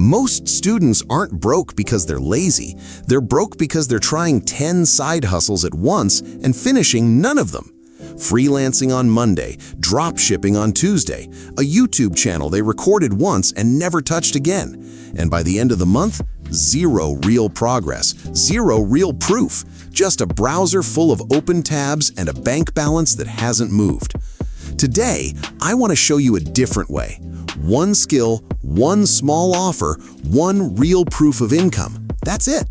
Most students aren't broke because they're lazy. They're broke because they're trying 10 side hustles at once and finishing none of them. Freelancing on Monday, dropshipping on Tuesday, a YouTube channel they recorded once and never touched again. And by the end of the month, zero real progress, zero real proof, just a browser full of open tabs and a bank balance that hasn't moved. Today, I want to show you a different way. One skill, one small offer, one real proof of income. That's it.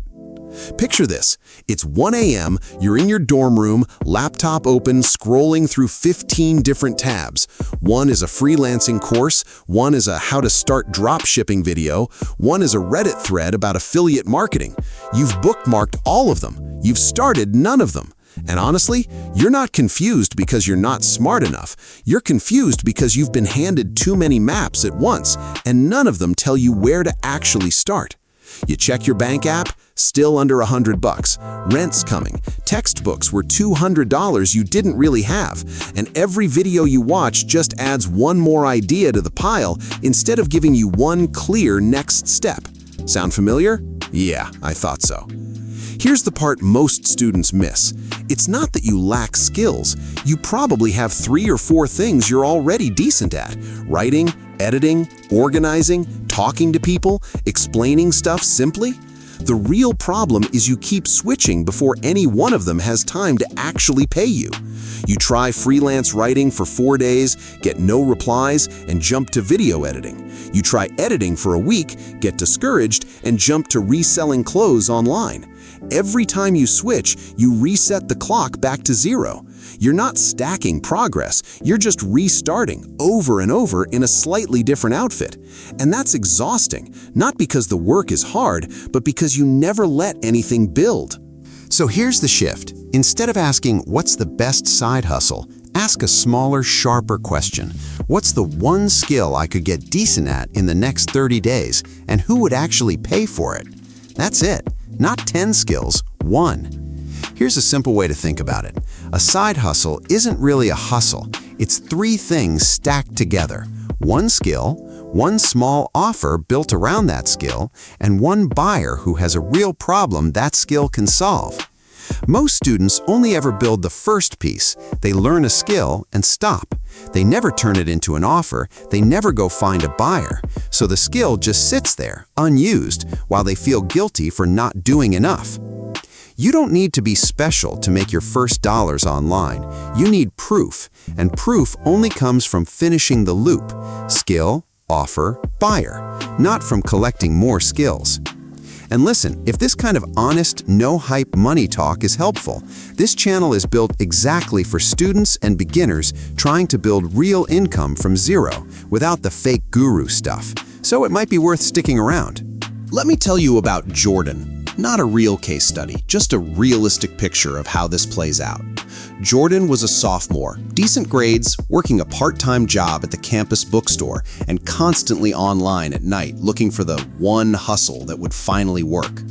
Picture this. It's 1 a.m., you're in your dorm room, laptop open, scrolling through 15 different tabs. One is a freelancing course, one is a how to start dropshipping video, one is a Reddit thread about affiliate marketing. You've bookmarked all of them. You've started none of them. And honestly, you're not confused because you're not smart enough. You're confused because you've been handed too many maps at once, and none of them tell you where to actually start. You check your bank app, still under $100. Rent's coming. Textbooks were $200 you didn't really have. And every video you watch just adds one more idea to the pile instead of giving you one clear next step. Sound familiar? Yeah, I thought so. Here's the part most students miss. It's not that you lack skills. You probably have 3 or 4 things you're already decent at. Writing, editing, organizing, talking to people, explaining stuff simply. The real problem is you keep switching before any one of them has time to actually pay you. You try freelance writing for 4 days, get no replies, and jump to video editing. You try editing for a week, get discouraged, and jump to reselling clothes online. Every time you switch, you reset the clock back to zero. You're not stacking progress, you're just restarting over and over in a slightly different outfit. And that's exhausting, not because the work is hard, but because you never let anything build. So here's the shift. Instead of asking, what's the best side hustle, ask a smaller, sharper question. What's the one skill I could get decent at in the next 30 days, and who would actually pay for it? That's it. Not 10 skills, one. Here's a simple way to think about it. A side hustle isn't really a hustle. It's 3 things stacked together. One skill, one small offer built around that skill, and one buyer who has a real problem that skill can solve. Most students only ever build the first piece. They learn a skill and stop. They never turn it into an offer. They never go find a buyer. So the skill just sits there, unused, while they feel guilty for not doing enough. You don't need to be special to make your first dollars online. You need proof, and proof only comes from finishing the loop. Skill, offer, buyer, not from collecting more skills. And listen, if this kind of honest, no-hype money talk is helpful, this channel is built exactly for students and beginners trying to build real income from zero without the fake guru stuff. So it might be worth sticking around. Let me tell you about Jordan. Not a real case study, just a realistic picture of how this plays out. Jordan was a sophomore, decent grades, working a part-time job at the campus bookstore, and constantly online at night looking for the one hustle that would finally work.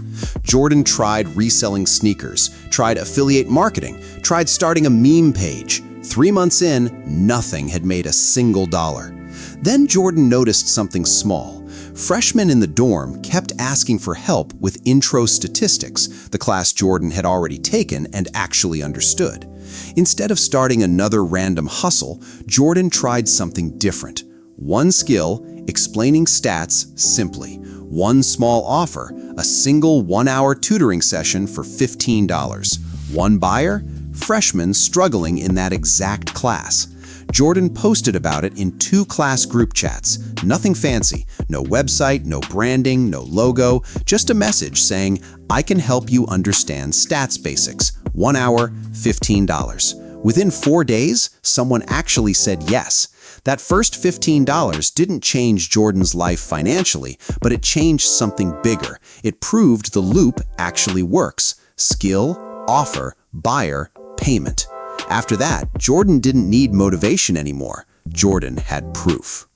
Jordan tried reselling sneakers, tried affiliate marketing, tried starting a meme page. 3 months in, nothing had made a single dollar. Then Jordan noticed something small. Freshmen in the dorm kept asking for help with intro statistics, the class Jordan had already taken and actually understood. Instead of starting another random hustle, Jordan tried something different. One skill, explaining stats simply. One small offer, a single 1-hour tutoring session for $15. One buyer, freshmen struggling in that exact class. Jordan posted about it in 2 class group chats. Nothing fancy, no website, no branding, no logo, just a message saying, I can help you understand stats basics. 1 hour, $15. Within 4 days, someone actually said yes. That first $15 didn't change Jordan's life financially, but it changed something bigger. It proved the loop actually works. Skill, offer, buyer, payment. After that, Jordan didn't need motivation anymore. Jordan had proof.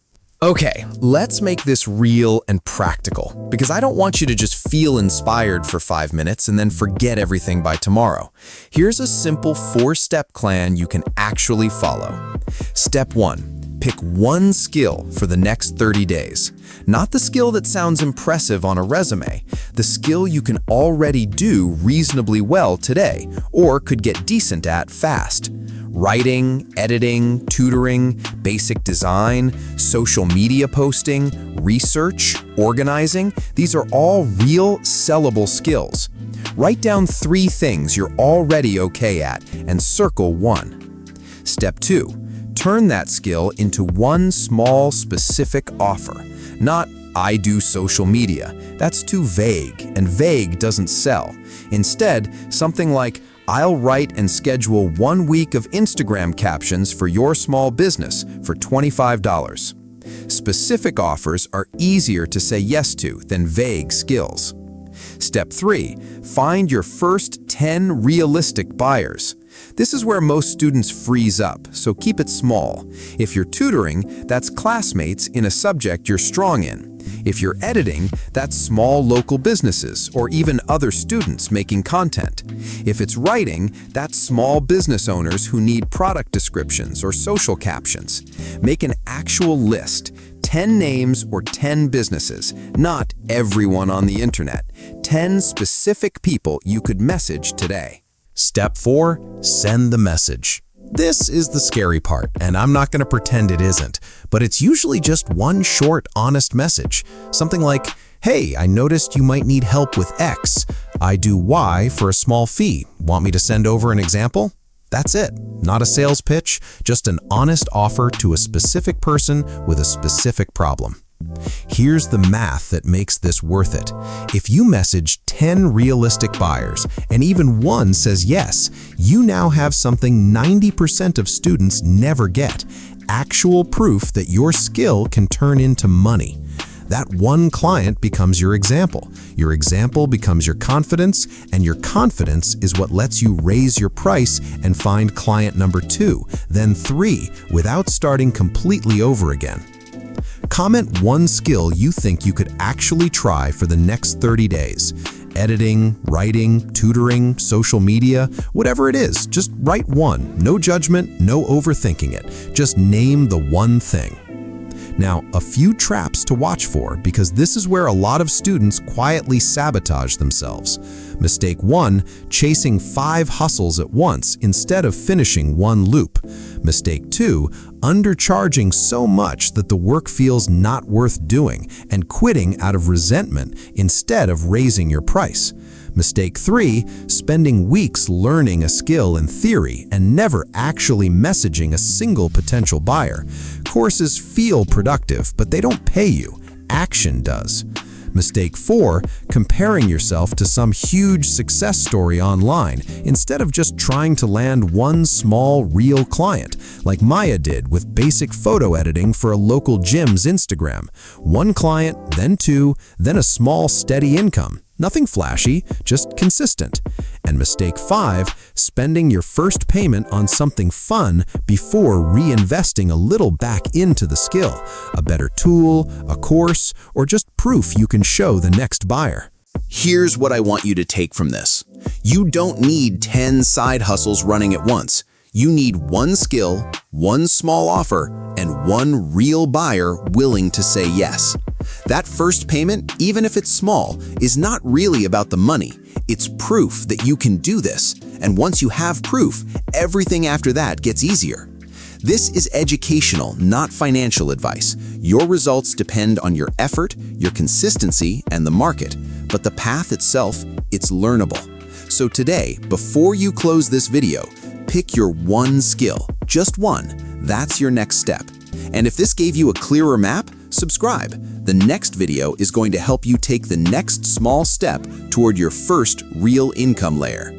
Okay, let's make this real and practical, because I don't want you to just feel inspired for 5 minutes and then forget everything by tomorrow. Here's a simple 4-step plan you can actually follow. Step 1. Pick one skill for the next 30 days. Not the skill that sounds impressive on a resume, the skill you can already do reasonably well today, or could get decent at fast. Writing, editing, tutoring, basic design, social media posting, research, organizing, these are all real sellable skills. Write down 3 things you're already okay at and circle 1. Step 2. Turn that skill into one small, specific offer. Not, I do social media. That's too vague, and vague doesn't sell. Instead, something like, I'll write and schedule 1 week of Instagram captions for your small business for $25. Specific offers are easier to say yes to than vague skills. Step 3. Find your first 10 realistic buyers. This is where most students freeze up, so keep it small. If you're tutoring, that's classmates in a subject you're strong in. If you're editing, that's small local businesses or even other students making content. If it's writing, that's small business owners who need product descriptions or social captions. Make an actual list. 10 names or 10 businesses, not everyone on the internet. 10 specific people you could message today. Step 4. Send the message. This is the scary part, and I'm not going to pretend it isn't, but it's usually just one short, honest message. Something like, hey, I noticed you might need help with X. I do Y for a small fee. Want me to send over an example? That's it. Not a sales pitch, just an honest offer to a specific person with a specific problem. Here's the math that makes this worth it. If you message 10 realistic buyers and even one says yes, you now have something 90% of students never get: actual proof that your skill can turn into money. That one client becomes your example becomes your confidence, and your confidence is what lets you raise your price and find client number 2, then 3, without starting completely over again. Comment one skill you think you could actually try for the next 30 days. Editing, writing, tutoring, social media, whatever it is, just write one. No judgment, no overthinking it. Just name the one thing. Now, a few traps to watch for, because this is where a lot of students quietly sabotage themselves. Mistake 1, chasing 5 hustles at once instead of finishing one loop. Mistake 2, undercharging so much that the work feels not worth doing and quitting out of resentment instead of raising your price. Mistake 3, spending weeks learning a skill in theory and never actually messaging a single potential buyer. Courses feel productive, but they don't pay you. Action does. Mistake 4, comparing yourself to some huge success story online instead of just trying to land one small, real client, like Maya did with basic photo editing for a local gym's Instagram. 1 client, then 2, then a small, steady income. Nothing flashy, just consistent. And mistake 5, spending your first payment on something fun before reinvesting a little back into the skill, a better tool, a course, or just proof you can show the next buyer. Here's what I want you to take from this. You don't need 10 side hustles running at once. You need one skill, one small offer, and one real buyer willing to say yes. That first payment, even if it's small, is not really about the money. It's proof that you can do this. And once you have proof, everything after that gets easier. This is educational, not financial advice. Your results depend on your effort, your consistency, and the market. But the path itself, it's learnable. So today, before you close this video, pick your one skill, just one. That's your next step. And if this gave you a clearer map, subscribe. The next video is going to help you take the next small step toward your first real income layer.